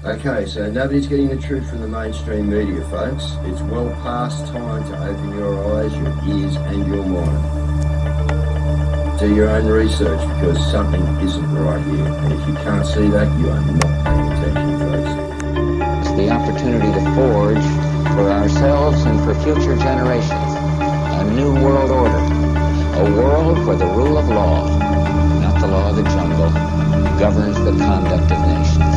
Okay, so nobody's getting the truth from the mainstream media, folks. It's well past time to open your eyes, your ears, and your mind. Do your own research because something isn't right here. And if you can't see that, you are not paying attention, folks. It's the opportunity to forge for ourselves and for future generations a new world order. A world where the rule of law, not the law of the jungle, governs the conduct of nations.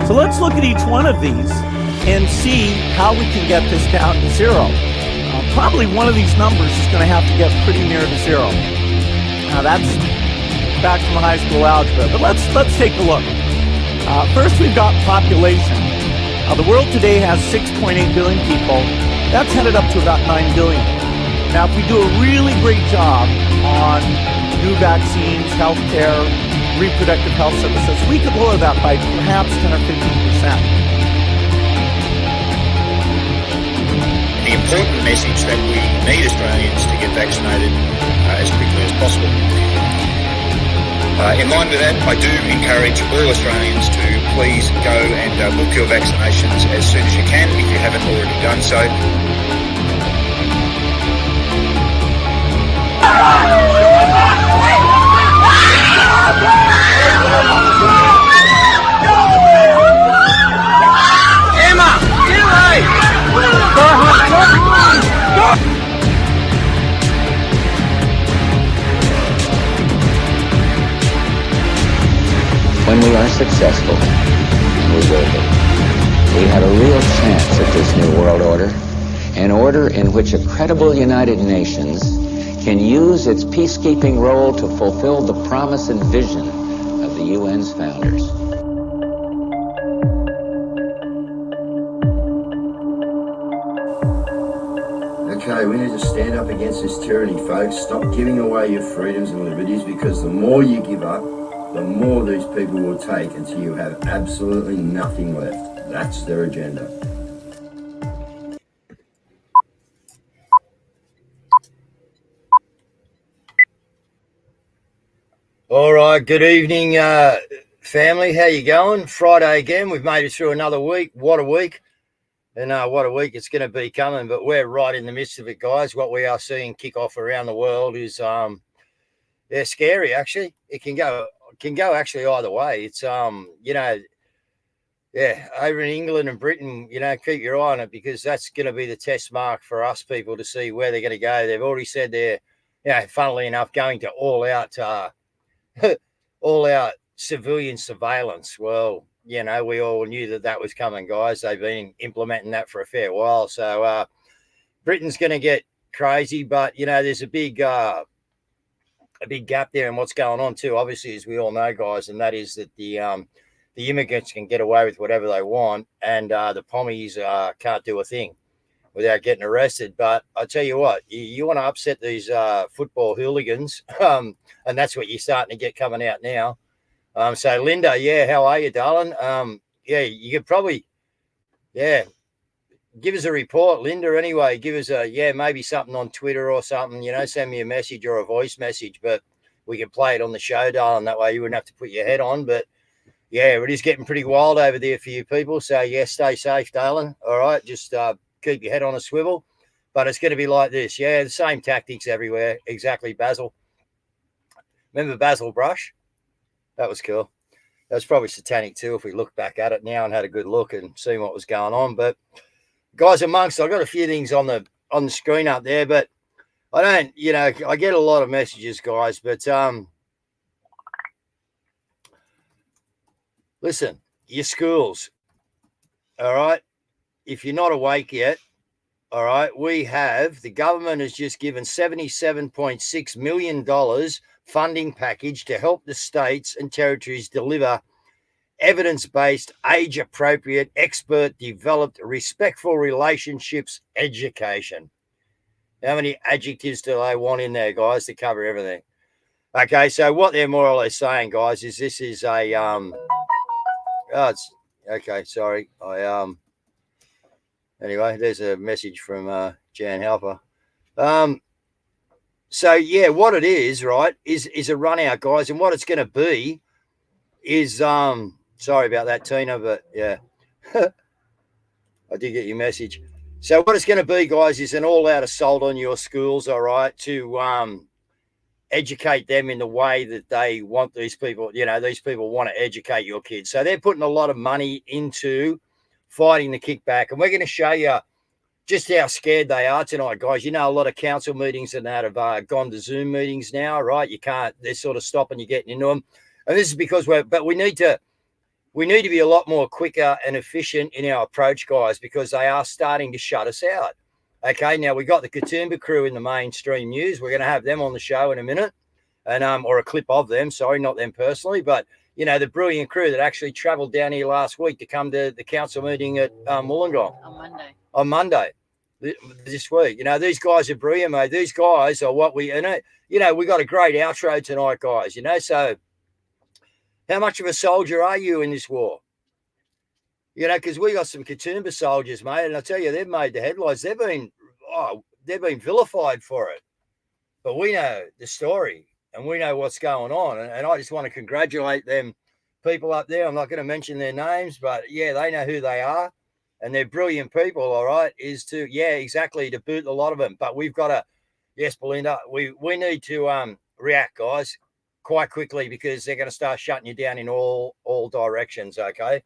So let's look at each one of these and see how we can get this down to zero. Probably one of these numbers is going to have to get pretty near to zero. Now that's back from high school algebra, but let's take a look. First, we've got population. The world today has 6.8 billion people. That's headed up to about 9 billion. Now, if we do a really great job on new vaccines, healthcare, reproductive health services, we could lower that by perhaps 10 or 15%. The important message that we need Australians to get vaccinated as quickly as possible. In line with that, I do encourage all Australians to please go and book your vaccinations as soon as you can if you haven't already done so. Emma, get away! When we are successful, and we will be, we have a real chance at this new world order, an order in which a credible United Nations can use its peacekeeping role to fulfill the promise and vision of the UN's founders. Okay, we need to stand up against this tyranny, folks. Stop giving away your freedoms and liberties, because the more you give up, the more these people will take until you have absolutely nothing left. That's their agenda. All right, good evening, family. How you going? Friday again. We've made it through another week. What a week. And what a week it's going to be coming, but we're right in the midst of it, guys. What we are seeing kick off around the world is scary, actually. It can go actually either way. It's over in England and Britain, keep your eye on it, because that's going to be the test mark for us people to see where they're going to go. They've already said they're, funnily enough, going to all out civilian surveillance. Well, we all knew that was coming, guys. They've been implementing that for a fair while. So Britain's going to get crazy, but there's a big gap there in what's going on too, obviously, as we all know, guys, and that is that the immigrants can get away with whatever they want, and the pommies can't do a thing without getting arrested. But I tell you what, you want to upset these football hooligans, and that's what you're starting to get coming out now. So Linda, how are you, darling? You could probably, give us a report, Linda. Anyway, give us maybe something on Twitter or something. Send me a message or a voice message, but we can play it on the show, darling. That way you wouldn't have to put your head on. But it is getting pretty wild over there for you people. So stay safe, darling. All right, just keep your head on a swivel. But it's going to be like this. The same tactics everywhere. Exactly, Basil. Remember Basil Brush? That was cool. That was probably satanic too if we look back at it now and had a good look and seen what was going on. But guys amongst, I've got a few things on the screen up there, but I don't, I get a lot of messages, guys, but listen, your schools, all right, if you're not awake yet, all right, the government has just given $77.6 million funding package to help the states and territories deliver evidence-based, age-appropriate, expert-developed, respectful relationships education. How many adjectives do they want in there, guys, to cover everything? Okay, so what they're more or less saying, guys, is this is a anyway, there's a message from Jan Halper. So yeah, what it is, right, is a run out, guys, and what it's going to be is sorry about that, Tina, but yeah, I did get your message. So what it's going to be, guys, is an all-out assault on your schools, all right, to educate them in the way that they want these people. These people want to educate your kids, so they're putting a lot of money into fighting the kickback, and we're going to show you just how scared they are tonight, guys. A lot of council meetings and that have gone to Zoom meetings now, right? They're sort of stopping you getting into them. And this is because we need to be a lot more quicker and efficient in our approach, guys, because they are starting to shut us out. Okay, now we got the Katoomba crew in the mainstream news. We're going to have them on the show in a minute, and or a clip of them. Sorry, not them personally, but the brilliant crew that actually travelled down here last week to come to the council meeting at Wollongong on Monday this week. These guys are brilliant, mate. These guys are what we we got a great outro tonight, guys. So how much of a soldier are you in this war? Because we got some Katoomba soldiers, mate, and I tell you, they've made the headlines. They've been vilified for it, but we know the story and we know what's going on, and I just want to congratulate them people up there. I'm not going to mention their names, but yeah, they know who they are, and they're brilliant people. All right, to boot a lot of them, but we've got to, yes, Belinda, we need to react, guys, quite quickly, because they're going to start shutting you down in all directions. Okay.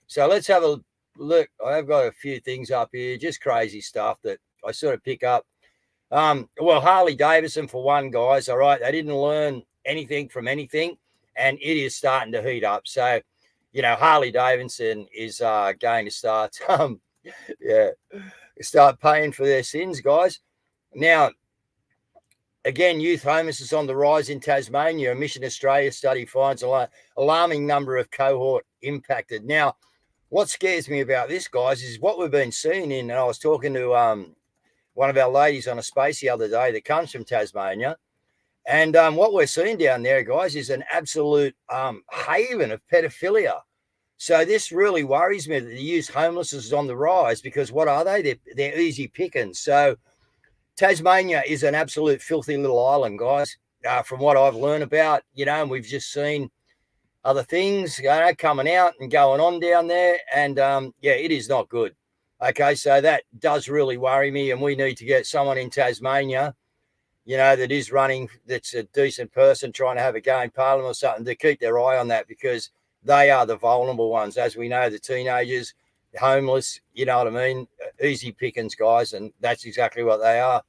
So let's have a look. I've got a few things up here, just crazy stuff that I sort of pick up. Well, Harley Davidson, for one, guys, all right, they didn't learn anything from anything, and it is starting to heat up. So, Harley Davidson is going to start, start paying for their sins, guys. Now, again, youth homelessness on the rise in Tasmania. A Mission Australia study finds alarming number of cohort impacted. Now, what scares me about this, guys, is what we've been seeing and I was talking to one of our ladies on a space the other day that comes from Tasmania, and what we're seeing down there, guys, is an absolute haven of pedophilia. So this really worries me that the youth homelessness is on the rise, because what are they? They're easy pickings. So Tasmania is an absolute filthy little island, guys, from what I've learned about, and we've just seen other things coming out and going on down there. And it is not good. Okay, so that does really worry me, and we need to get someone in Tasmania, that is running, that's a decent person trying to have a go in Parliament or something, to keep their eye on that, because they are the vulnerable ones. As we know, the teenagers, the homeless, you know what I mean? Easy pickings, guys, and that's exactly what they are.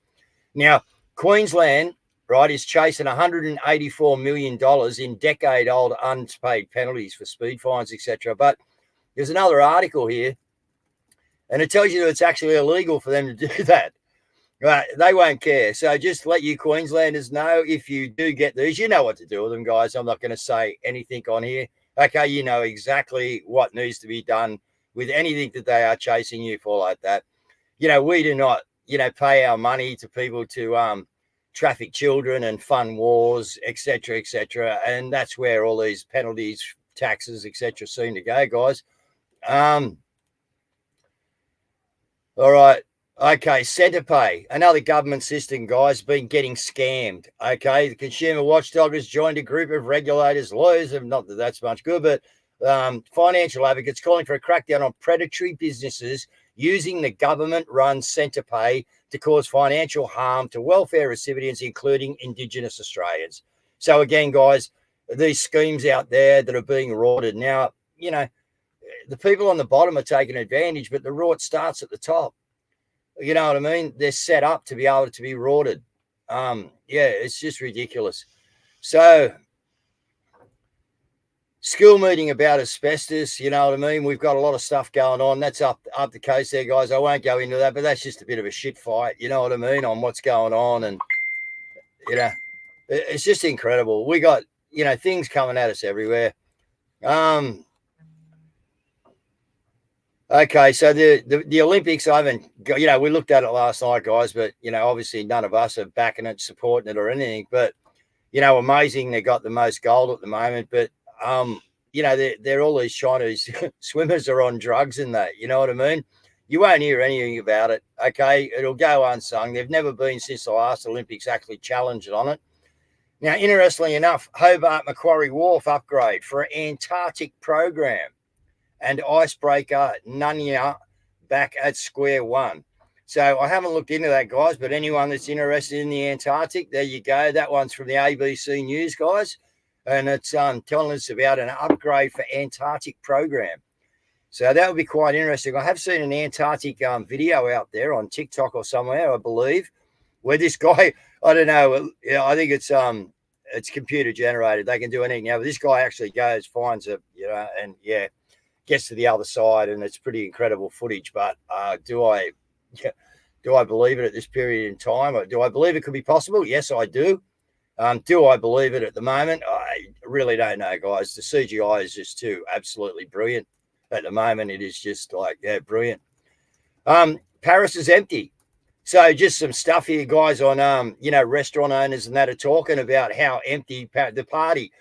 Now, Queensland, right, is chasing $184 million in decade-old unpaid penalties for speed fines, etc. But there's another article here, and it tells you that it's actually illegal for them to do that. Right, they won't care. So just let you Queenslanders know, if you do get these, you know what to do with them, guys. I'm not going to say anything on here. Okay, you know exactly what needs to be done with anything that they are chasing you for like that. We do not, pay our money to people to traffic children and fund wars, etc., etc. And that's where all these penalties, taxes, etc. seem to go, guys. All right. Okay, Centre Pay, another government system, guys, been getting scammed. Okay, the Consumer Watchdog has joined a group of regulators, lawyers, and not that that's much good, but financial advocates calling for a crackdown on predatory businesses using the government-run Centre Pay to cause financial harm to welfare recipients, including Indigenous Australians. So again, guys, these schemes out there that are being rorted. Now, the people on the bottom are taking advantage, but the rort starts at the top. You know what I mean? They're set up to be able to be rorted. It's just ridiculous. So, school meeting about asbestos, you know what I mean? We've got a lot of stuff going on. That's up the coast there, guys. I won't go into that, but that's just a bit of a shit fight, you know what I mean, on what's going on. And, it's just incredible. We got, things coming at us everywhere. Okay, so the Olympics, I haven't, we looked at it last night, guys, but, obviously none of us are backing it, supporting it or anything. But, amazing, they got the most gold at the moment. But, they're all these Chinese swimmers are on drugs and that, you know what I mean? You won't hear anything about it, okay? It'll go unsung. They've never been since the last Olympics actually challenged on it. Now, interestingly enough, Hobart Macquarie Wharf upgrade for an Antarctic program and icebreaker Nunya back at square one. So I haven't looked into that, guys, but anyone that's interested in the Antarctic, there you go. That one's from the ABC News, guys, and it's telling us about an upgrade for Antarctic program. So that would be quite interesting. I have seen an Antarctic video out there on TikTok or somewhere, I believe, where this guy, I don't know, I think it's computer generated. They can do anything now, but this guy actually goes, finds it, and gets to the other side, and it's pretty incredible footage. But do I believe it at this period in time? Or do I believe it could be possible? Yes, I do. Do I believe it at the moment? I really don't know, guys. The CGI is just too absolutely brilliant. At the moment, it is just like, brilliant. Paris is empty. So just some stuff here, guys, on, restaurant owners and that are talking about how empty the party,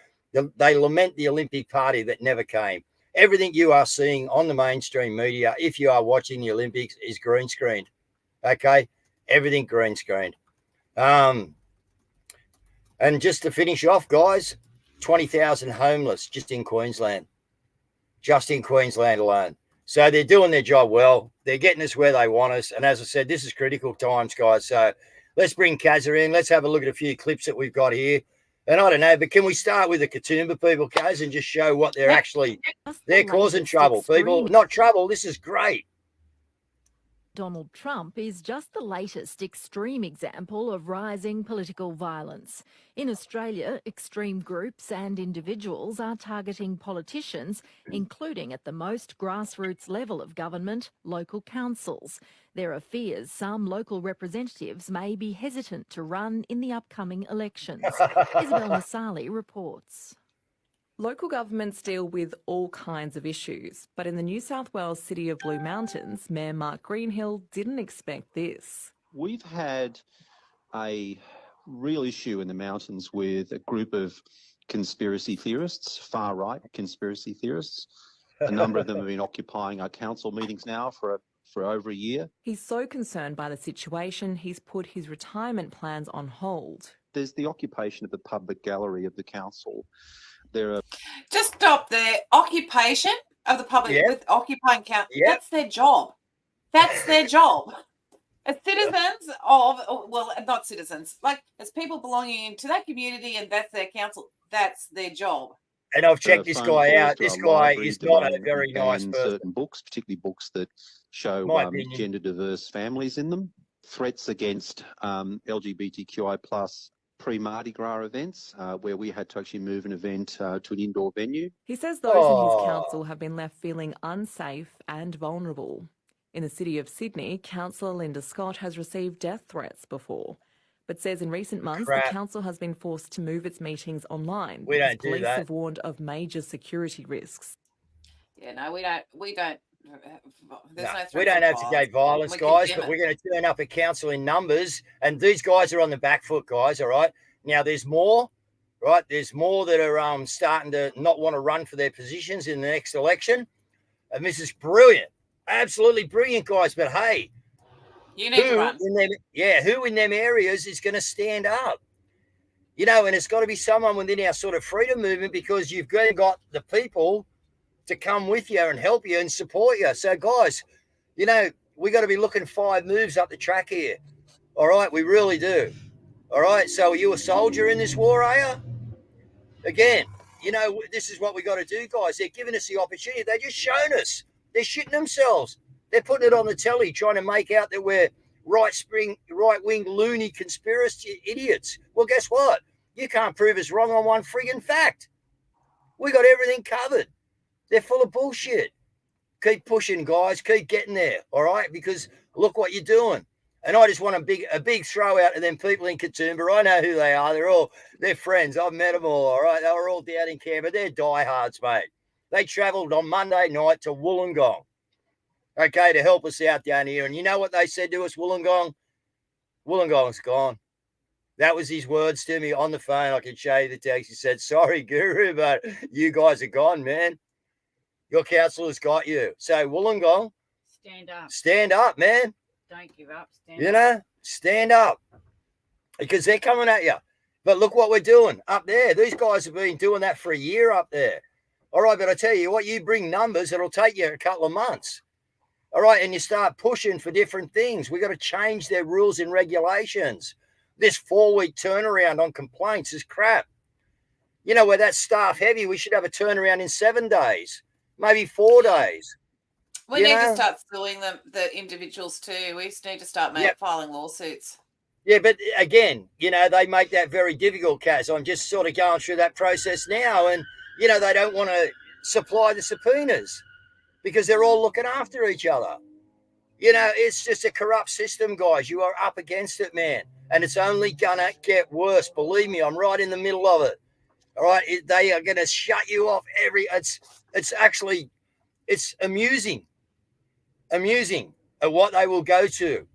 they lament the Olympic party that never came. Everything you are seeing on the mainstream media, if you are watching the Olympics, is green screened. Okay? Everything green screened. And just to finish off, guys, 20,000 homeless just in Queensland. Just in Queensland alone. So they're doing their job well. They're getting us where they want us. And as I said, this is critical times, guys. So let's bring Cazz in. Let's have a look at a few clips that we've got here. And I don't know, but can we start with the Katoomba people, Cazz, and just show what they're actually, they're causing trouble, people. Not trouble. This is great. Donald Trump is just the latest extreme example of rising political violence. In Australia, extreme groups and individuals are targeting politicians, including at the most grassroots level of government, local councils. There are fears some local representatives may be hesitant to run in the upcoming elections. Isabel Nasali reports. Local governments deal with all kinds of issues, but in the New South Wales city of Blue Mountains, Mayor Mark Greenhill didn't expect this. We've had a real issue in the mountains with a group of conspiracy theorists, far-right conspiracy theorists. A number of them have been occupying our council meetings now for over a year. He's so concerned by the situation, he's put his retirement plans on hold. There's the occupation of the public gallery of the council. There are... Just stop there. Occupation of the public with occupying council. That's their job. That's their job. As citizens of, well, not citizens, like as people belonging to that community, and that's their council, that's their job. And I've checked this guy out. This guy is not a very nice person. Certain books, particularly books that show gender diverse families in them. Threats against LGBTQI plus pre-Mardi Gras events, where we had to actually move an event to an indoor venue. He says those in his council have been left feeling unsafe and vulnerable. In the city of Sydney, Councillor Linda Scott has received death threats before, but says in recent months the council has been forced to move its meetings online. We don't do police that. have warned of major security risks. Yeah, no, we don't. We don't advocate violence, guys, but we're going to turn up at council in numbers, and these guys are on the back foot, guys, all right? Now, there's more, right? There's more that are starting to not want to run for their positions in the next election, and this is brilliant. Absolutely brilliant, guys, but hey, you need to run. Who in them areas is going to stand up? And it's got to be someone within our sort of freedom movement, because you've got the people to come with you and help you and support you. So, guys, we got to be looking 5 moves up the track here. All right, we really do. All right, so are you a soldier in this war, are you? Again, this is what we got to do, guys. They're giving us the opportunity. They're just showing us. They're shitting themselves. They're putting it on the telly, trying to make out that we're right-wing loony conspiracy idiots. Well, guess what? You can't prove us wrong on one friggin' fact. We got everything covered. They're full of bullshit. Keep pushing, guys. Keep getting there, all right? Because look what you're doing. And I just want a big throw out to them people in Katoomba. I know who they are. They're friends. I've met them all right? They were all down in Canberra. They're diehards, mate. They travelled on Monday night to Wollongong, okay, to help us out down here. And you know what they said to us, Wollongong? Wollongong's gone. That was his words to me on the phone. I can show you the text. He said, sorry, Guru, but you guys are gone, man. Your council has got you. So Wollongong Stand up. Stand up, man. Don't give up. Stand up. Because they're coming at you. But look what we're doing up there. These guys have been doing that for a year up there. All right, but I tell you what, you bring numbers, it'll take you a couple of months. All right, and you start pushing for different things. We got to change their rules and regulations. This 4-week turnaround on complaints is crap. You know, where that's staff heavy, we should have a turnaround in 7 days, maybe 4 days. We need to start suing the individuals too. We just need to start filing lawsuits. Yeah, but again, you know, they make that very difficult, Cazz. I'm just sort of going through that process now, and, you know, they don't want to supply the subpoenas because they're all looking after each other. You know, it's just a corrupt system, guys. You are up against it, man. And it's only going to get worse. Believe me, I'm right in the middle of it. All right, they are going to shut you off it's amusing at what they will go to,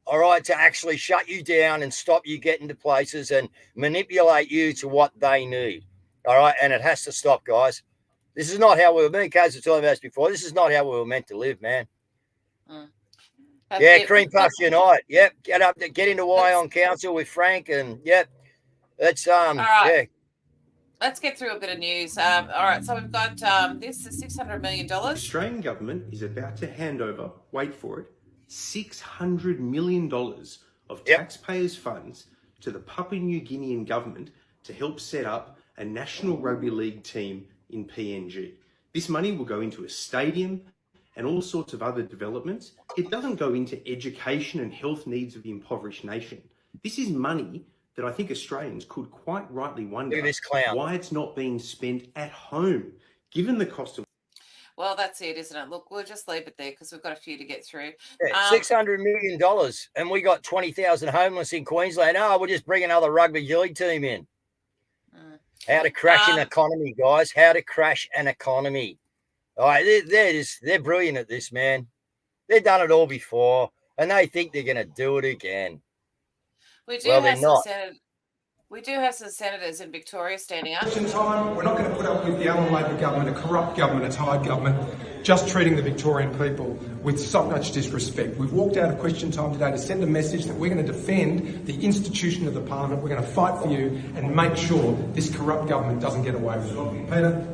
all right, to actually shut you down and stop you getting to places and manipulate you to what they need, all right, and it has to stop, guys. This is not how me and Cazz were talking about this before. This is not how we were meant to live, man. Yeah, Cream Puffs Unite. Yep, get into Y on Council with Frank, and yep, it's all right. yeah. Let's get through a bit of news. All right, so we've got this is $600 million. The Australian government is about to hand over, wait for it, $600 million of taxpayers' funds to the Papua New Guinean government to help set up a national rugby league team in PNG. This money will go into a stadium and all sorts of other developments. It doesn't go into education and health needs of the impoverished nation. This is money that I think Australians could quite rightly wonder why it's not being spent at home, given the cost of... Well, that's it, isn't it? Look, we'll just leave it there because we've got a few to get through. Yeah, $600 million, and we got 20,000 homeless in Queensland. Oh, we'll just bring another rugby league team in. How to crash an economy, guys. How to crash an economy. All right, they're brilliant at this, man. They've done it all before, and they think they're going to do it again. We do have some senators in Victoria standing up. Question time. We're not going to put up with the Allen Labor government, a corrupt government, a tired government, just treating the Victorian people with so much disrespect. We've walked out of question time today to send a message that we're going to defend the institution of the parliament. We're going to fight for you and make sure this corrupt government doesn't get away with it. Peter?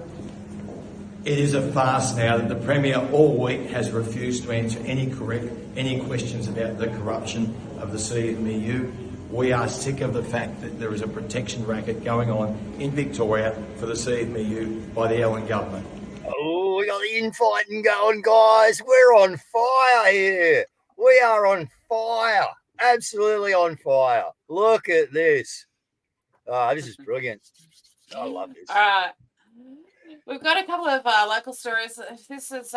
It is a farce now that the Premier all week has refused to answer any questions about the corruption of the CMEU. We are sick of the fact that there is a protection racket going on in Victoria for the CMEU by the Allen government. Oh, we got the infighting going, guys. We're on fire here. We are on fire. Absolutely on fire. Look at this. Oh, this is brilliant. I love this. All right. We've got a couple of local stories. This is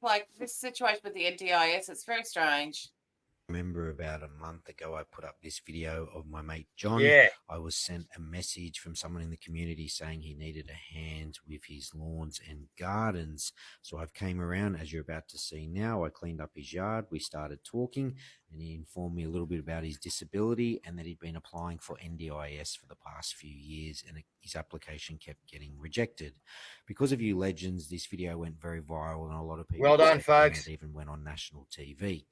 like this situation with the NDIS. It's very strange. I remember about a month ago I put up this video of my mate John. I was sent a message from someone in the community saying he needed a hand with his lawns and gardens. So I've came around, as you're about to see now. I cleaned up his yard. We started talking and he informed me a little bit about his disability and that he'd been applying for NDIS for the past few years and his application kept getting rejected. Because of you legends, this video went very viral and a lot of people... Well done, folks. It even went on national TV.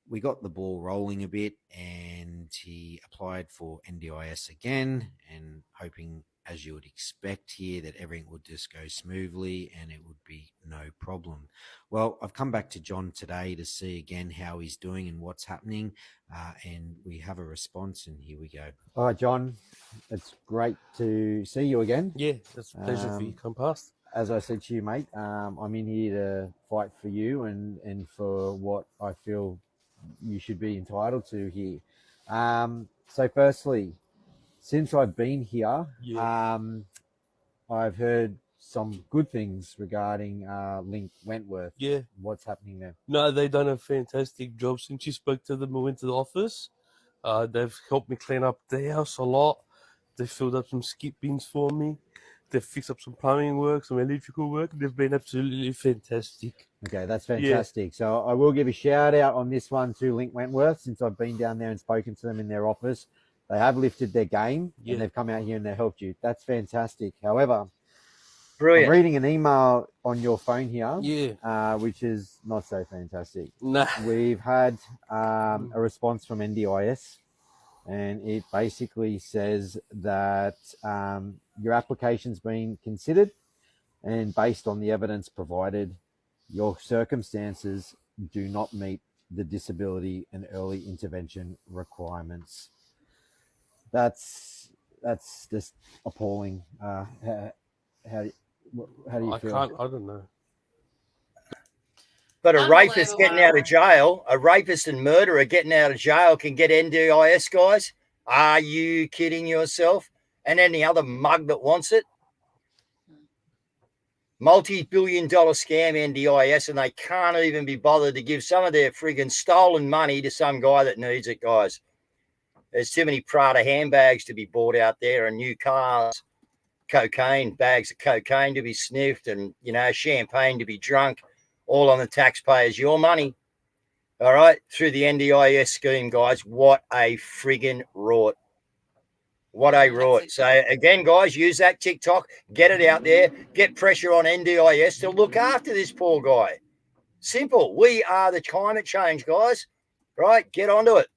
We got the ball rolling a bit and he applied for NDIS again and hoping, as you would expect here, that everything would just go smoothly and it would be no problem. Well, I've come back to John today to see again how he's doing and what's happening, and we have a response, and here we go. All right, John, it's great to see you again. Yeah, it's a pleasure for you to come past. As I said to you, mate, I'm in here to fight for you and for what I feel you should be entitled to here. So firstly, since I've been here, I've heard some good things regarding Link Wentworth. Yeah. What's happening there? No, they've done a fantastic job since you spoke to them and went to the office. They've helped me clean up the house a lot. They filled up some skip bins for me. They've fixed up some plumbing work, some electrical work. They've been absolutely fantastic. Okay, that's fantastic. Yeah. So I will give a shout out on this one to Link Wentworth, since I've been down there and spoken to them in their office. They have lifted their game and they've come out here and they've helped you. That's fantastic. However, Brilliant. I'm reading an email on your phone here, which is not so fantastic. Nah. We've had a response from NDIS, and it basically says that your application's been considered, and based on the evidence provided, your circumstances do not meet the disability and early intervention requirements. That's just appalling. How do you feel? I don't know. But a rapist getting out of jail, a rapist and murderer getting out of jail can get NDIS, guys. Are you kidding yourself? And any other mug that wants it. Multi-billion-dollar scam NDIS, and they can't even be bothered to give some of their friggin' stolen money to some guy that needs it, guys. There's too many Prada handbags to be bought out there, and new cars, cocaine, bags of cocaine to be sniffed, and, champagne to be drunk, all on the taxpayers, your money. All right, through the NDIS scheme, guys. What a friggin' rort. What a rort. So, again, guys, use that TikTok. Get it out there. Get pressure on NDIS to look after this poor guy. Simple. We are the climate change, guys. Right? Get onto it.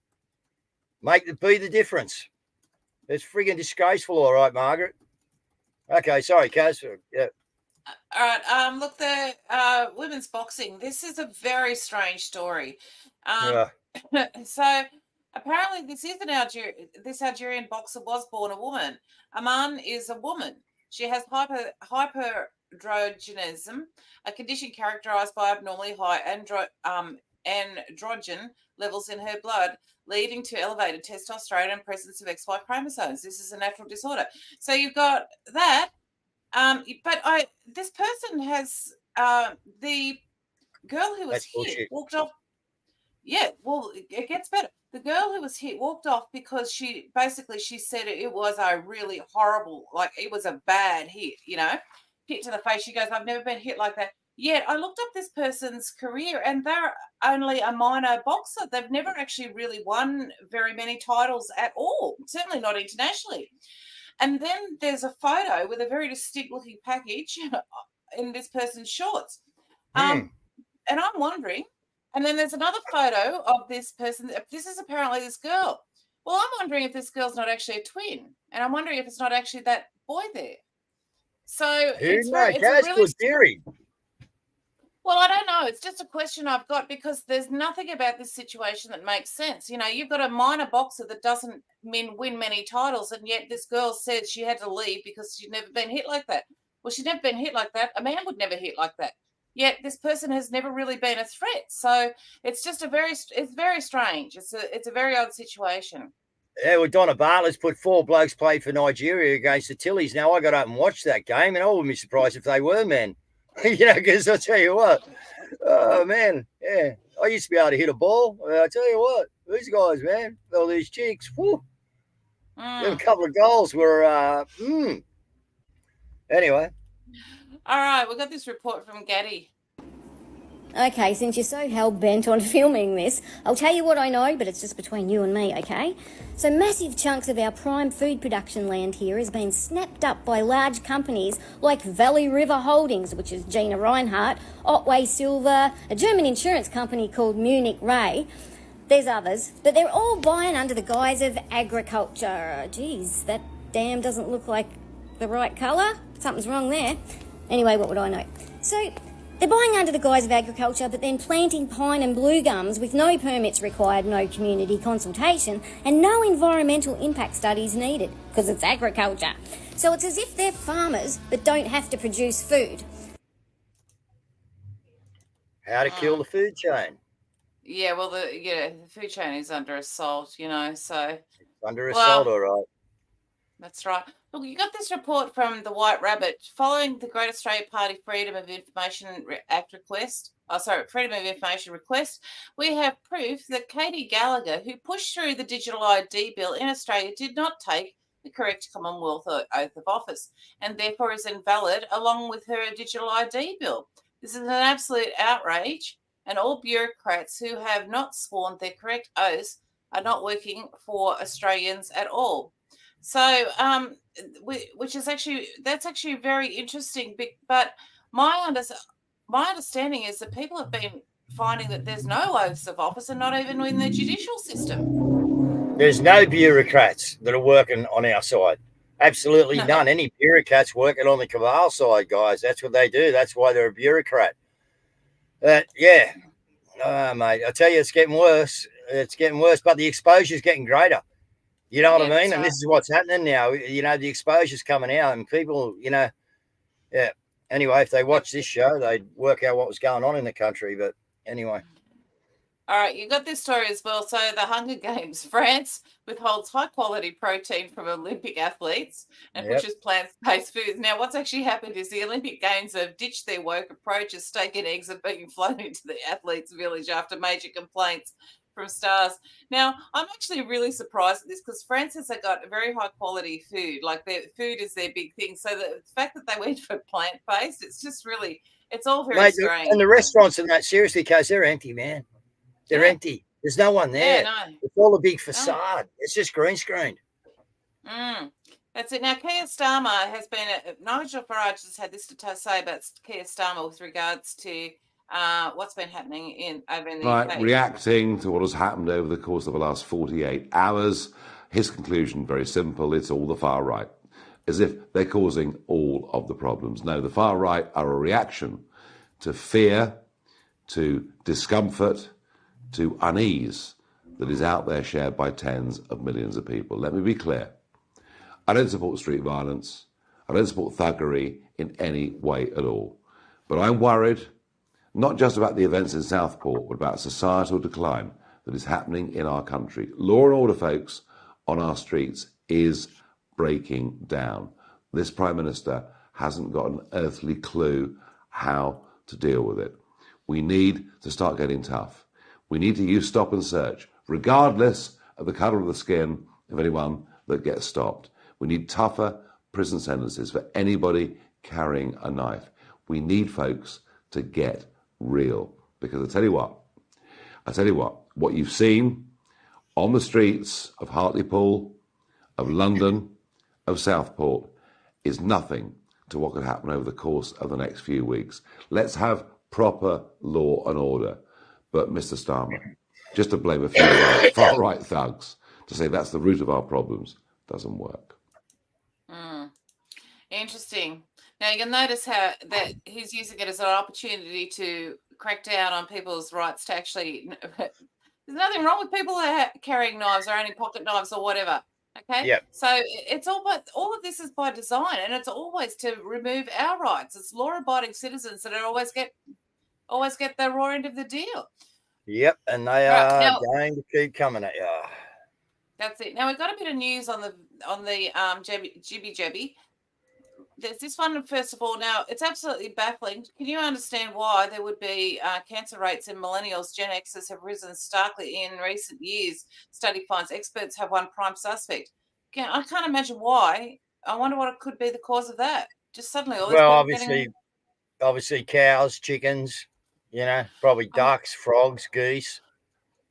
Be the difference. It's friggin' disgraceful, all right, Margaret. Okay, sorry, Cazz. Yeah. All right. Look, the women's boxing. This is a very strange story. So apparently, this Algerian boxer was born a woman. Aman is a woman. She has hyperandrogenism, a condition characterized by abnormally high androgen levels in her blood, leading to elevated testosterone and presence of XY chromosomes. This is a natural disorder. So you've got that. But this person has the girl who was hit walked off. Yeah, well, it gets better. The girl who was hit walked off because she said it was a really horrible, like it was a bad hit, hit to the face. She goes, I've never been hit like that. Yet I looked up this person's career, and they're only a minor boxer. They've never actually really won very many titles at all, certainly not internationally. And then there's a photo with a very distinct looking package in this person's shorts. And I'm wondering, and then there's another photo of this person. This is apparently this girl. Well, I'm wondering if this girl's not actually a twin. And I'm wondering if it's not actually that boy there. So it's a really good theory. Well, I don't know. It's just a question I've got because there's nothing about this situation that makes sense. You've got a minor boxer that doesn't win many titles, and yet this girl said she had to leave because she'd never been hit like that. Well, she'd never been hit like that. A man would never hit like that. Yet this person has never really been a threat. So it's just it's very strange. It's a very odd situation. Yeah, well, Donna Bartlett's put 4 blokes play for Nigeria against the Tillies. Now, I got up and watched that game, and I wouldn't be surprised if they were men. Because I'll tell you what, oh, man, yeah, I used to be able to hit a ball. I'll tell you what, these guys, man, all these chicks, whoo, a couple of goals were, Anyway. All right, we got this report from Gaddy. Okay, since you're so hell-bent on filming this, I'll tell you what I know, but it's just between you and me, okay? So massive chunks of our prime food production land here has been snapped up by large companies like Valley River Holdings, which is Gina Reinhardt, Otway Silver, a German insurance company called Munich Re. There's others, but they're all buying under the guise of agriculture. Geez, that dam doesn't look like the right colour. Something's wrong there. Anyway, what would I know? So they're buying under the guise of agriculture, but then planting pine and blue gums with no permits required, no community consultation, and no environmental impact studies needed, because it's agriculture. So it's as if they're farmers, but don't have to produce food. How to kill the food chain. Yeah, well, the food chain is under assault, so. It's under assault, all right. That's right. Look, you got this report from the White Rabbit. Following the Great Australia Party Freedom of Information Act request, Freedom of Information request, we have proof that Katie Gallagher, who pushed through the digital ID bill in Australia, did not take the correct Commonwealth oath of office and therefore is invalid along with her digital ID bill. This is an absolute outrage, and all bureaucrats who have not sworn their correct oaths are not working for Australians at all. So, which is that's actually very interesting. But my understanding is that people have been finding that there's no oaths of office, and not even in the judicial system. There's no bureaucrats that are working on our side. Absolutely none. Any bureaucrats working on the cabal side, guys. That's what they do. That's why they're a bureaucrat. Yeah. Mate, I tell you, it's getting worse. It's getting worse, but the exposure's getting greater. You know what I mean? And this is what's happening now. You know, the exposure's coming out, and people, you know, yeah. Anyway, if they watch this show, they'd work out what was going on in the country. But anyway. All right, you got this story as well. So the Hunger Games, France withholds high-quality protein from Olympic athletes and pushes plant-based foods. Now, what's actually happened is the Olympic Games have ditched their woke approach as steak and eggs are being flown into the athletes' village after major complaints from stars. Now, I'm actually really surprised at this because France has got very high-quality food. Like, their food is their big thing. So the fact that they went for plant-based, it's just really, it's all very strange. And the restaurants and that, seriously, Caz, they're empty, man. They're empty. There's no one there. Yeah, no. It's all a big facade. No. It's just green screened. That's it. Now, Keir Starmer has been, Nigel Farage has had this to say about Keir Starmer with regards to what's been happening over in the UK. Reacting to what has happened over the course of the last 48 hours, his conclusion, very simple, it's all the far right, as if they're causing all of the problems. No, the far right are a reaction to fear, to discomfort, to unease that is out there shared by tens of millions of people. Let me be clear. I don't support street violence. I don't support thuggery in any way at all. But I'm worried, not just about the events in Southport, but about societal decline that is happening in our country. Law and order, folks, on our streets is breaking down. This Prime Minister hasn't got an earthly clue how to deal with it. We need to start getting tough. We need to use stop and search, regardless of the colour of the skin of anyone that gets stopped. We need tougher prison sentences for anybody carrying a knife. We need folks to get real. Because I tell you what, what you've seen on the streets of Hartlepool, of London, of Southport is nothing to what could happen over the course of the next few weeks. Let's have proper law and order. But Mr. Starmer, just to blame a few far-right thugs to say that's the root of our problems doesn't work. Interesting. Now, you can notice how that he's using it as an opportunity to crack down on people's rights to actually... There's nothing wrong with people carrying knives or owning pocket knives or whatever. Okay? Yep. So it's all of this is by design, and it's always to remove our rights. It's law-abiding citizens that always get the raw end of the deal. Yep, and they are going to keep coming at you. That's it. Now we've got a bit of news on the Jibby Jebby. There's this one, first of all. Now it's absolutely baffling. Can you understand why there would be cancer rates in millennials? Gen Xers have risen starkly in recent years. Study finds experts have one prime suspect. I can't imagine why. I wonder what could be the cause of that. Just suddenly all these obviously cows, chickens, you know, probably ducks, frogs, geese,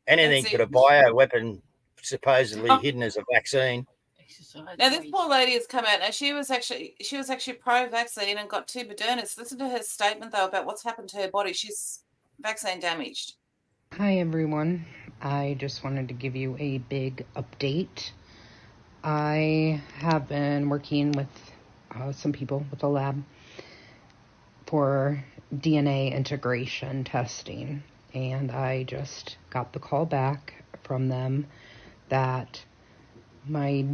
anything but a bioweapon supposedly hidden as a vaccine. Now this poor lady has come out. Now she was actually pro-vaccine and got 2 Modernas. Listen to her statement though about what's happened to her body. She's vaccine damaged. Hi everyone. I just wanted to give you a big update. I have been working with some people with a lab for DNA integration testing, and I just got the call back from them that my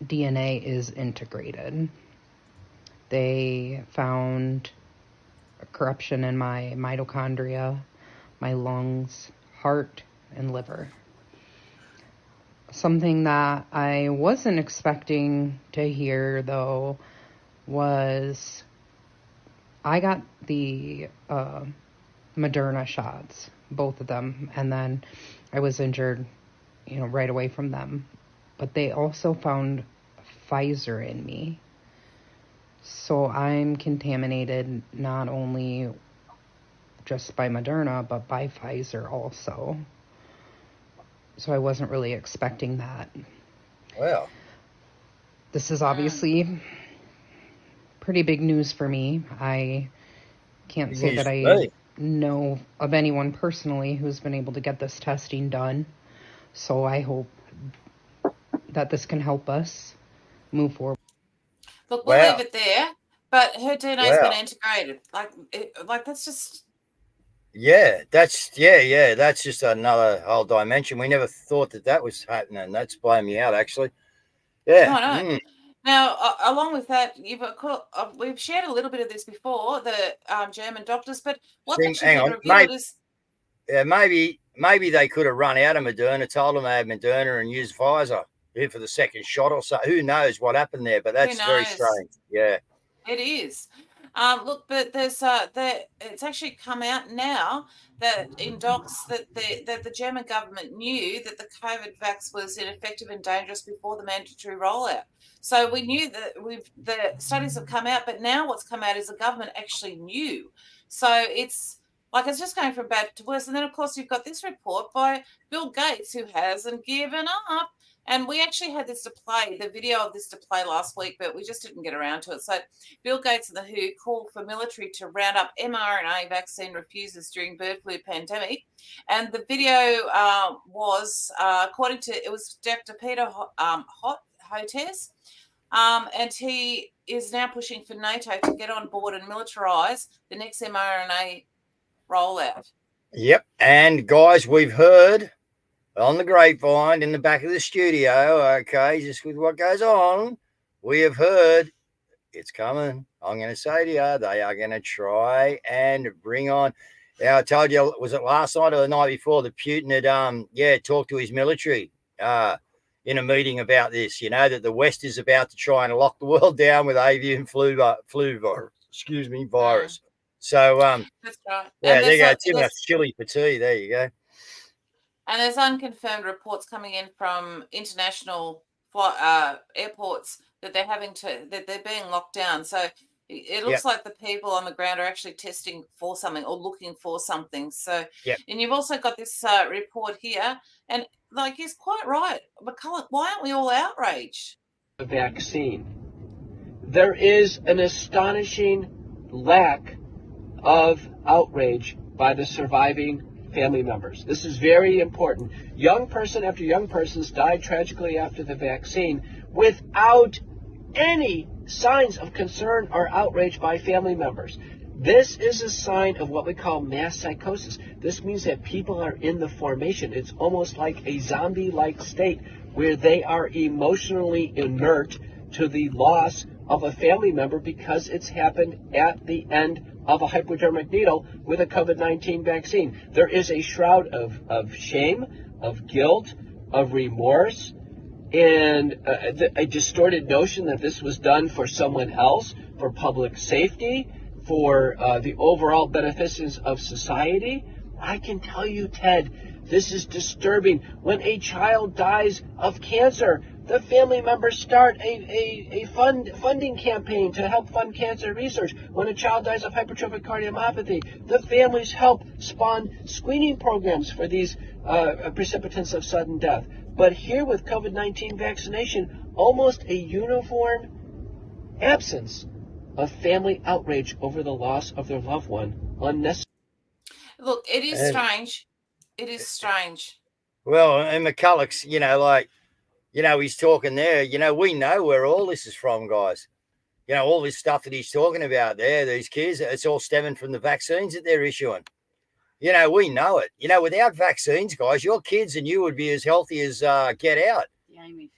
DNA is integrated. They found a corruption in my mitochondria, my lungs, heart, and liver. Something that I wasn't expecting to hear though was I got the Moderna shots, both of them, and then I was injured, right away from them. But they also found Pfizer in me. So I'm contaminated not only just by Moderna, but by Pfizer also. So I wasn't really expecting that. Wow. This is obviously pretty big news for me. I can't Big say news that for I me. know of anyone personally who's been able to get this testing done. So I hope that this can help us move forward. Look, we'll leave it there. But her DNA's been integrated. Like that's just. Yeah, that's that's just another whole dimension. We never thought that was happening. That's blowing me out, actually. Yeah. No, I know. Now, along with that, we've shared a little bit of this before, the German doctors, but what's actually been revealed is. Yeah, maybe they could have run out of Moderna, told them they had Moderna and used Pfizer here for the second shot or so. Who knows what happened there? But that's very strange. Yeah. It is. Look, but there's it's actually come out now that in docs that the German government knew that the COVID vax was ineffective and dangerous before the mandatory rollout. So we knew that the studies have come out, but now what's come out is the government actually knew. So it's just going from bad to worse. And then of course you've got this report by Bill Gates, who hasn't given up. And we actually had this to play, the video of this to play last week, but we just didn't get around to it. So Bill Gates and the WHO called for military to round up mRNA vaccine refusers during bird flu pandemic. And the video was, according to, it was Dr. Peter Hotez, and he is now pushing for NATO to get on board and militarize the next mRNA rollout. Yep. And guys, we've heard on the grapevine in the back of the studio, okay, just with what goes on, we have heard it's coming. I'm going to say to you, they are going to try and bring on. Now, I told you, was it last night or the night before that Putin had, talked to his military in a meeting about this, that the West is about to try and lock the world down with avian flu virus. So, that's right. Yeah, there you go. Too much chili for tea. There you go. And there's unconfirmed reports coming in from international airports that they're being locked down. So it looks like the people on the ground are actually testing for something or looking for something. So, and you've also got this report here, and he's quite right. McCulloch, why aren't we all outraged? The vaccine. There is an astonishing lack of outrage by the surviving family members. This is very important. Young person after young person's died tragically after the vaccine without any signs of concern or outrage by family members. This is a sign of what we call mass psychosis. This means that people are in the formation. It's almost like a zombie-like state where they are emotionally inert to the loss of a family member because it's happened at the end of a hypodermic needle with a COVID-19 vaccine. There is a shroud of shame, of guilt, of remorse, and a distorted notion that this was done for someone else, for public safety, for the overall beneficence of society. I can tell you, Ted, this is disturbing. When a child dies of cancer, the family members start a funding campaign to help fund cancer research. When a child dies of hypertrophic cardiomyopathy, the families help spawn screening programs for these precipitants of sudden death. But here with COVID-19 vaccination, almost a uniform absence of family outrage over the loss of their loved one. Unnecessary. Look, it is strange. It is strange. Well, and McCulloch's, he's talking there. We know where all this is from, guys. All this stuff that he's talking about there, these kids, it's all stemming from the vaccines that they're issuing. We know it. Without vaccines, guys, your kids and you would be as healthy as get out. The Amish.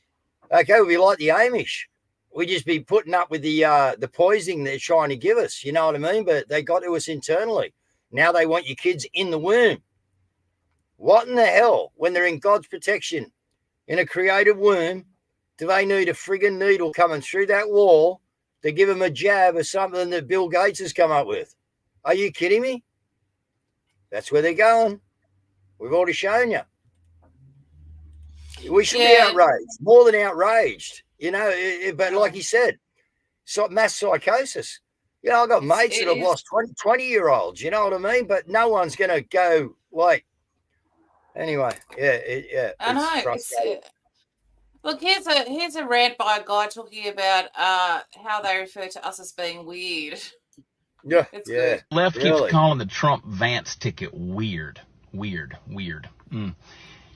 Okay, we'd be like the Amish. We'd just be putting up with the poisoning they're trying to give us. You know what I mean? But they got to us internally. Now they want your kids in the womb. What in the hell, when they're in God's protection, in a creative womb, do they need a friggin' needle coming through that wall to give them a jab or something that Bill Gates has come up with? Are you kidding me? That's where they're going. We've already shown you. We should be outraged, more than outraged, but like he said, mass psychosis. I've got mates that have lost 20-year-olds, you know what I mean? But no one's going to go anyway, I know. Look, here's a rant by a guy talking about how they refer to us as being weird. Yeah, it's good. Left keeps calling the Trump Vance ticket weird.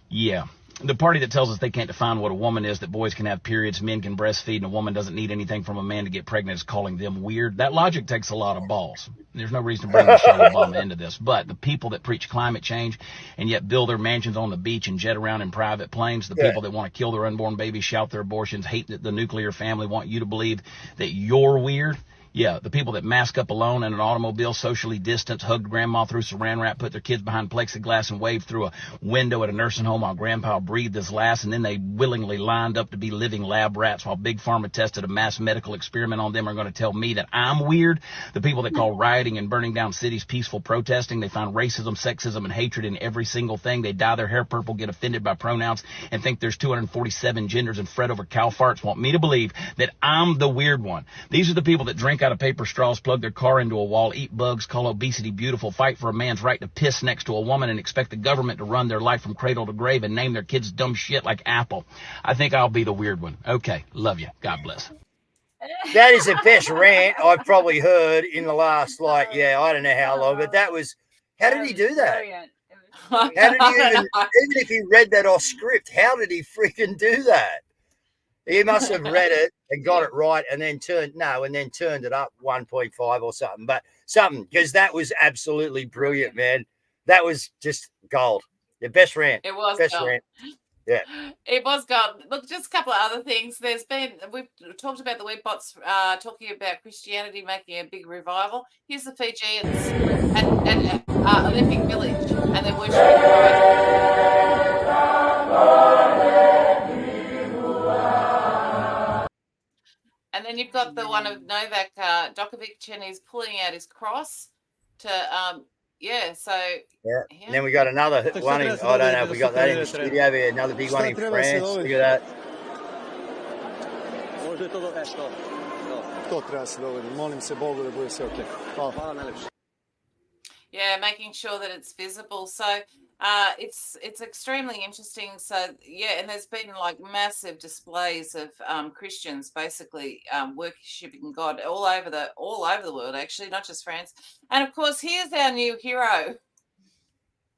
Yeah. The party that tells us they can't define what a woman is, that boys can have periods, men can breastfeed, and a woman doesn't need anything from a man to get pregnant is calling them weird. That logic takes a lot of balls. There's no reason to bring Michelle Obama into this. But the people that preach climate change and yet build their mansions on the beach and jet around in private planes, the people that want to kill their unborn babies, shout their abortions, hate the nuclear family, want you to believe that you're weird. Yeah, the people that mask up alone in an automobile, socially distanced, hugged grandma through saran wrap, put their kids behind plexiglass and waved through a window at a nursing home while grandpa breathed his last, and then they willingly lined up to be living lab rats while Big Pharma tested a mass medical experiment on them are going to tell me that I'm weird. The people that call rioting and burning down cities peaceful protesting, they find racism, sexism, and hatred in every single thing. They dye their hair purple, get offended by pronouns, and think there's 247 genders and fret over cow farts, want me to believe that I'm the weird one. These are the people that drink out of paper straws, plug their car into a wall, eat bugs, call obesity beautiful, fight for a man's right to piss next to a woman, and expect the government to run their life from cradle to grave and name their kids dumb shit like Apple. I think I'll be the weird one. Okay, love you. God bless. That is the best rant I've probably heard in the last, I don't know how long, but that was, how did he do that? How did he even if he read that off script, how did he freaking do that? He must have read it and got it right and then turned it up 1.5 or something. But something, because that was absolutely brilliant, man. That was just gold. The best rant. It was best gold. rant. Yeah. It was gold. Look, just a couple of other things. We've talked about the Webbots talking about Christianity making a big revival. Here's the Fijians at Olympic Village, and they're worshiping And then you've got the one of Novak Djokovic, and he's pulling out his cross to, so. Yeah. And then we got another one. I don't know if we got that in the studio. We had another big one in France. Look at that. Yeah, making sure that it's visible. So it's extremely interesting. So yeah, and there's been like massive displays of Christians basically worshiping God all over the world, actually, not just France. And of course, here's our new hero.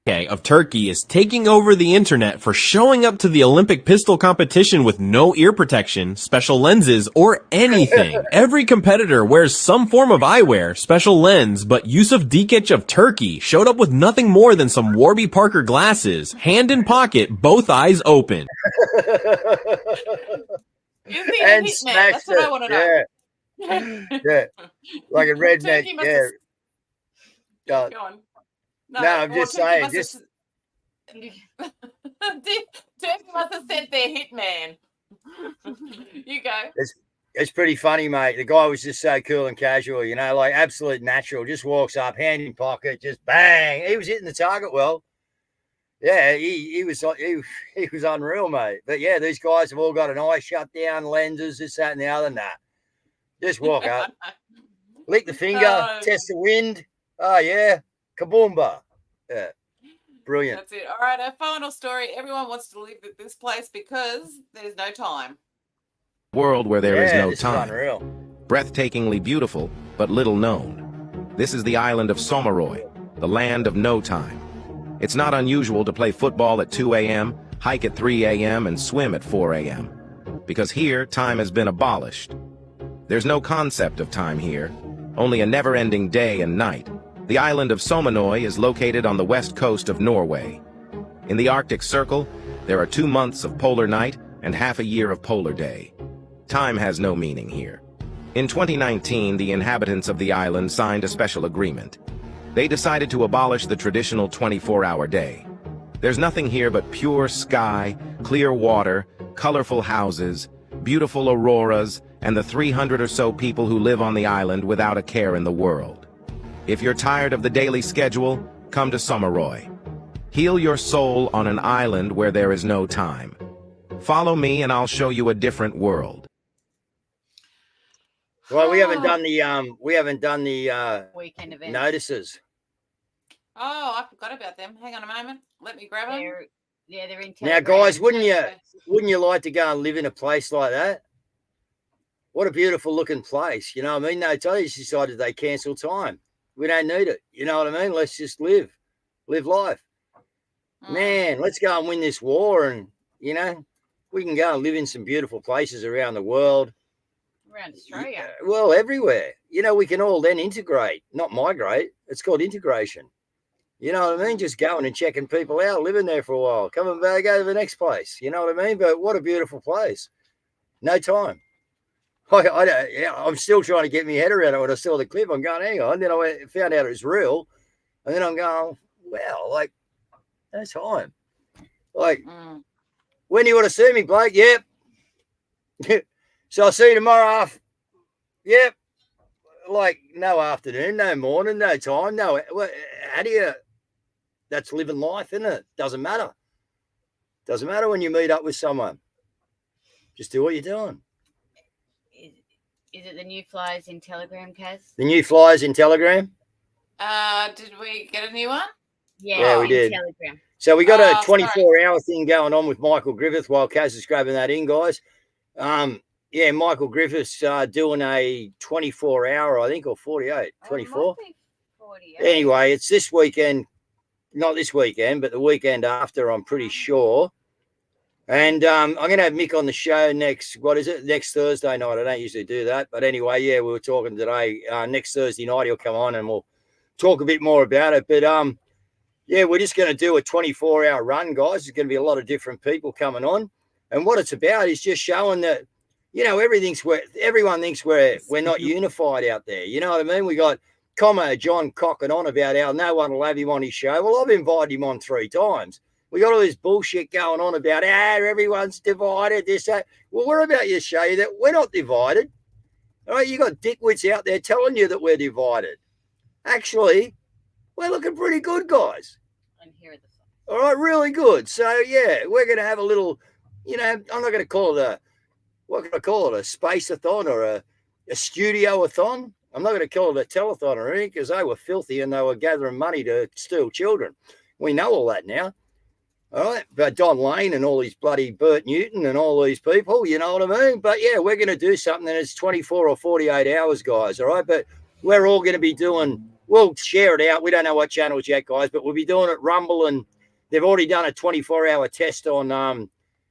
Of Turkey is taking over the internet for showing up to the Olympic pistol competition with no ear protection, special lenses, or anything. Every competitor wears some form of eyewear, special lens, but Yusuf Dikic of Turkey showed up with nothing more than some Warby Parker glasses, hand in pocket, both eyes open. And smashed That's what I want to know. Yeah. Like a redneck. Yeah. Go on. No, I'm just saying. Turkey must have sent their hitman. You go. It's pretty funny, mate. The guy was just so cool and casual, like absolute natural. Just walks up, hand in pocket, just bang. He was hitting the target well. Yeah, he was unreal, mate. But yeah, these guys have all got an eye shut down, lenses, this, that, and the other. Nah, just walk up, lick the finger, test the wind. Oh yeah. Kaboomba. Yeah. Brilliant. That's it. All right, our final story. Everyone wants to leave this place because there's no time. World where there is no this time. Is unreal. Breathtakingly beautiful, but little known. This is the island of Somaroy, the land of no time. It's not unusual to play football at 2 a.m., hike at 3 a.m., and swim at 4 a.m. Because here, time has been abolished. There's no concept of time here, only a never-ending day and night. The island of Somanoy is located on the west coast of Norway. In the Arctic Circle, there are 2 months of polar night and half a year of polar day. Time has no meaning here. In 2019, the inhabitants of the island signed a special agreement. They decided to abolish the traditional 24-hour day. There's nothing here but pure sky, clear water, colorful houses, beautiful auroras, and the 300 or so people who live on the island without a care in the world. If you're tired of the daily schedule, come to Somaroy. Heal your soul on an island where there is no time. Follow me and I'll show you a different world. Well, we haven't done the weekend events. notices. Oh, I forgot about them. Hang on a moment. Let me grab them. Yeah, they're in Now, guys, wouldn't you like to go and live in a place like that? What a beautiful looking place. You know what I mean? They just decided they cancel time. We don't need it. You know what I mean? Let's just live life. Man, let's go and win this war. And, you know, we can go and live in some beautiful places around the world. Around Australia. Well, everywhere. You know, we can all then integrate, not migrate. It's called integration. You know what I mean? Just going and checking people out, living there for a while, coming back, go to the next place. You know what I mean? But what a beautiful place. No time. I'm still trying to get my head around it when I saw the clip. I'm going, hang on. Then I found out it was real. And then I'm going, wow, like, no time. Like, when do you want to see me, Blake? Yep. So I'll see you tomorrow. Yep. Like, no afternoon, no morning, no time, no. How do you? That's living life, isn't it? Doesn't matter. Doesn't matter when you meet up with someone. Just do what you're doing. Is it the new flyers in Telegram, Cazz? The new flyers in Telegram? Did we get a new one? Yeah, we did. Telegram. So we got a 24-hour thing going on with Michael Griffith while Cazz is grabbing that in, guys. Yeah, Michael Griffith's doing a 24-hour, I think, or 48, 24. 48. Anyway, it's this weekend, not this weekend, but the weekend after, I'm pretty sure. And I'm going to have Mick on the show next Thursday night. I don't usually do that. But anyway, yeah, we were talking today. Next Thursday night, he'll come on and we'll talk a bit more about it. But, yeah, we're just going to do a 24-hour run, guys. There's going to be a lot of different people coming on. And what it's about is just showing that, you know, everyone thinks we're not unified out there. You know what I mean? We got John cocking on about how no one will have him on his show. Well, I've invited him on 3 times. We got all this bullshit going on about, everyone's divided, this, that. Well, we're about to show you that we're not divided. All right, you got dickwits out there telling you that we're divided. Actually, we're looking pretty good, guys. And here are the all right, really good. So, yeah, we're going to have a little, you know, I'm not going to call it what can I call it, a space-a-thon or a studio-a-thon? I'm not going to call it a telethon or anything because they were filthy and they were gathering money to steal children. We know all that now. All right, but Don Lane and all these bloody Bert Newton and all these people, you know what I mean? But, yeah, we're going to do something that's 24 or 48 hours, guys, all right? But we're all going to be we'll share it out. We don't know what channels yet, guys, but we'll be doing it Rumble, and they've already done a 24-hour test on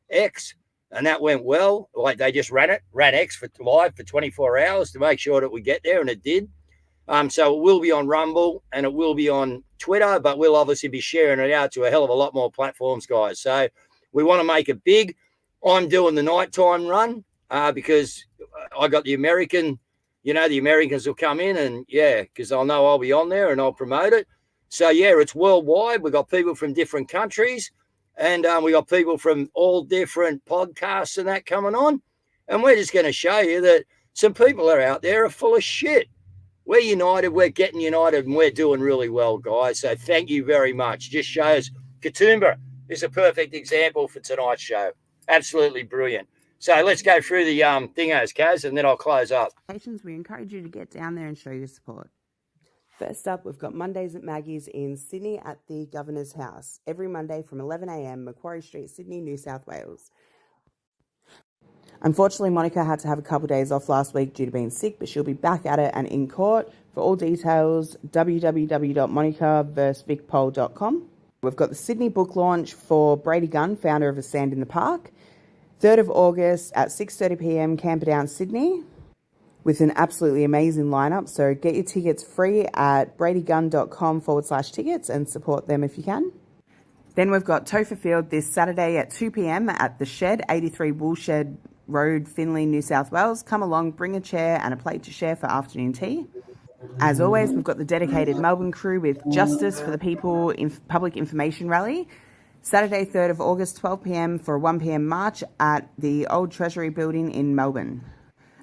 X, and that went well. Like, they just ran X for live for 24 hours to make sure that we get there, and it did. So it will be on Rumble and it will be on Twitter, but we'll obviously be sharing it out to a hell of a lot more platforms, guys. So we want to make it big. I'm doing the nighttime run because I got the American, you know, the Americans will come in and, yeah, because I'll know I'll be on there and I'll promote it. So, yeah, it's worldwide. We've got people from different countries and we got people from all different podcasts and that coming on. And we're just going to show you that some people are out there are full of shit. We're united, we're getting united, and we're doing really well, guys. So thank you very much. Just shows Katoomba is a perfect example for tonight's show. Absolutely brilliant. So let's go through the thingos, Cazz, and then I'll close up. We encourage you to get down there and show your support. First up, we've got Mondays at Maggie's in Sydney at the Governor's House. Every Monday from 11 a.m, Macquarie Street, Sydney, New South Wales. Unfortunately, Monica had to have a couple of days off last week due to being sick, but she'll be back at it and in court. For all details, www.monicaversvicpol.com. We've got the Sydney book launch for Brady Gunn, founder of A Sand in the Park. 3rd of August at 6:30 p.m, Camperdown, Sydney, with an absolutely amazing lineup. So get your tickets free at bradygunn.com/tickets and support them if you can. Then we've got Topher Field this Saturday at 2 p.m. at The Shed, 83 Woolshed Road, Finley, New South Wales. Come along, bring a chair and a plate to share for afternoon tea. As always, we've got the dedicated Melbourne crew with Justice for the People public information rally. Saturday, 3rd of August, 12 p.m. for a 1 p.m. march at the Old Treasury Building in Melbourne.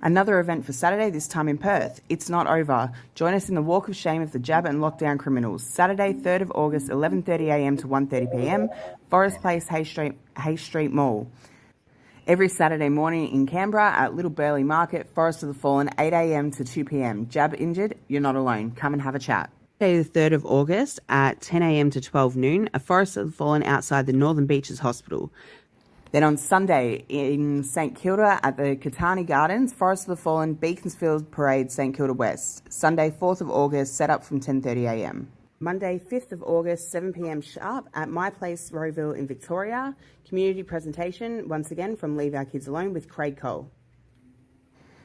Another event for Saturday, this time in Perth. It's not over. Join us in the Walk of Shame of the Jab and Lockdown Criminals. Saturday, 3rd of August, 11:30 a.m. to 1:30 p.m. Forest Place, Hay Street Mall. Every Saturday morning in Canberra at Little Burley Market, Forest of the Fallen, 8 a.m. to 2 p.m. Jab injured? You're not alone. Come and have a chat. Day the 3rd of August at 10 a.m. to 12 noon, a forest has fallen outside the Northern Beaches Hospital. Then on Sunday in St Kilda at the Catani Gardens, Forest of the Fallen, Beaconsfield Parade, St Kilda West. Sunday 4th of August, set up from 10:30 a.m. Monday 5th of August, 7 p.m. sharp at My Place, Rowville in Victoria. Community presentation, once again from Leave Our Kids Alone with Craig Cole.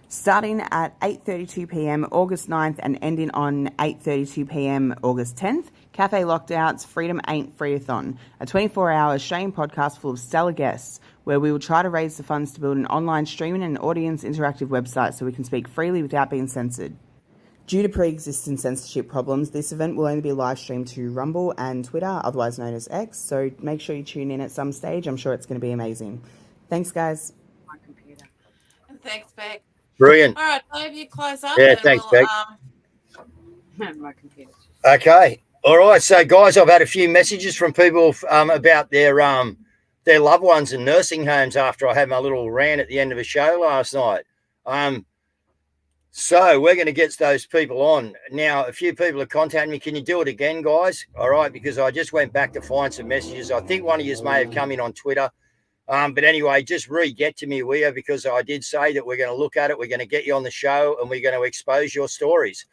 Starting at 8:32 p.m. August 9th and ending on 8:32 p.m. August 10th, Cafe Lockdowns Freedom Ain't Free-a-thon, a 24-hour Australian podcast full of stellar guests where we will try to raise the funds to build an online streaming and audience interactive website so we can speak freely without being censored. Due to pre-existing censorship problems, this event will only be live streamed to Rumble and Twitter, otherwise known as X, so make sure you tune in at some stage. I'm sure it's going to be amazing. Thanks, guys. My computer. And thanks, Beck. Brilliant. All right, Dave, you close up. Yeah, thanks, Beck. My computer. Okay. All right. So, guys, I've had a few messages from people about their loved ones in nursing homes after I had my little rant at the end of a show last night. So we're going to get those people on. Now, a few people have contacted me. Can you do it again, guys? All right, because I just went back to find some messages. I think one of you may have come in on Twitter. But anyway, just re-get to me, will you? Because I did say that we're going to look at it. We're going to get you on the show and we're going to expose your stories.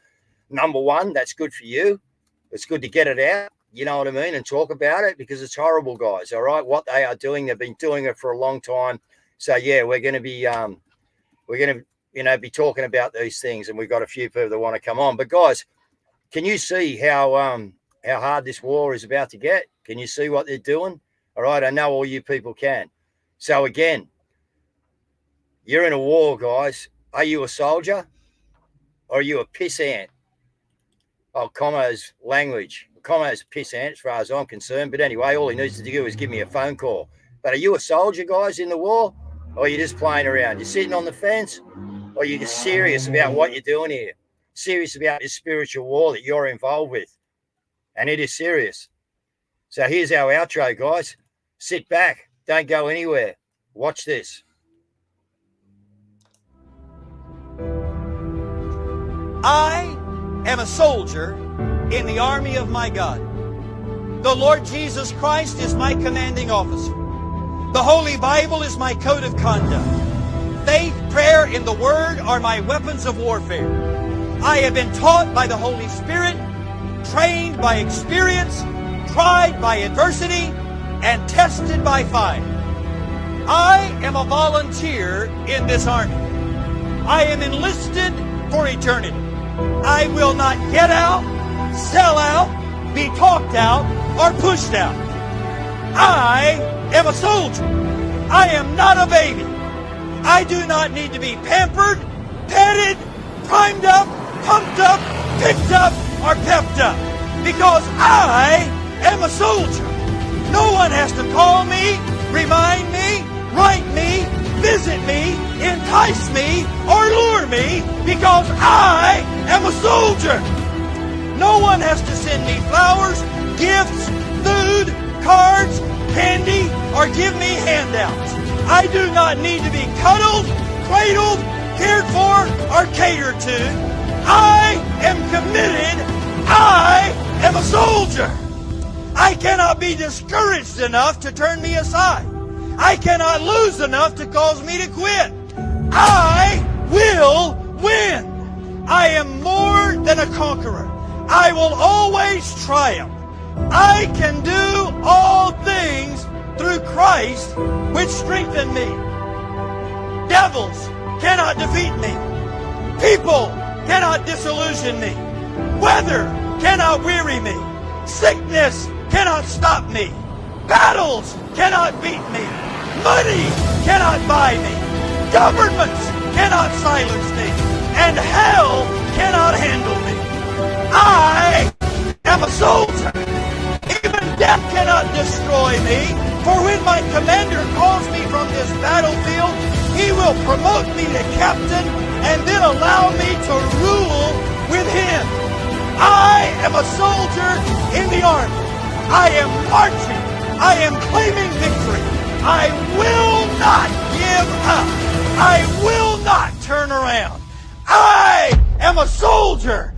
Number one, that's good for you. It's good to get it out, you know what I mean, and talk about it because it's horrible, guys, all right? What they are doing, they've been doing it for a long time. So, yeah, we're going to be be talking about these things, and we've got a few people that want to come on. But, guys, can you see how hard this war is about to get? Can you see what they're doing? All right, I know all you people can. So, again, you're in a war, guys. Are you a soldier or are you a pissant? Oh, Como's language. Como's a pissant as far as I'm concerned. But anyway, all he needs to do is give me a phone call. But are you a soldier, guys, in the war? Or are you just playing around? You're sitting on the fence? Or are you just serious about what you're doing here? Serious about this spiritual war that you're involved with? And it is serious. So here's our outro, guys. Sit back. Don't go anywhere. Watch this. I am a soldier in the army of my God. The Lord Jesus Christ is my commanding officer. The Holy Bible is my code of conduct. Faith, prayer, and the Word are my weapons of warfare. I have been taught by the Holy Spirit, trained by experience, tried by adversity, and tested by fire. I am a volunteer in this army. I am enlisted for eternity. I will not get out, sell out, be talked out, or pushed out. I am a soldier. I am not a baby. I do not need to be pampered, petted, primed up, pumped up, picked up, or pepped up. Because I am a soldier. No one has to call me, remind me, write me, visit me, entice me, or lure me, because I am a soldier. No one has to send me flowers, gifts, food, cards, candy, or give me handouts. I do not need to be cuddled, cradled, cared for, or catered to. I am committed. I am a soldier. I cannot be discouraged enough to turn me aside. I cannot lose enough to cause me to quit. I will win. I am more than a conqueror. I will always triumph. I can do all things through Christ, which strengthen me. Devils cannot defeat me. People cannot disillusion me. Weather cannot weary me. Sickness cannot stop me. Battles cannot beat me. Money cannot buy me. Governments cannot silence me. And hell cannot handle me. I am a soldier. Even death cannot destroy me. For when my commander calls me from this battlefield, he will promote me to captain and then allow me to rule with him. I am a soldier in the army. I am marching. I am claiming victory. I will not give up. I will not turn around. I am a soldier.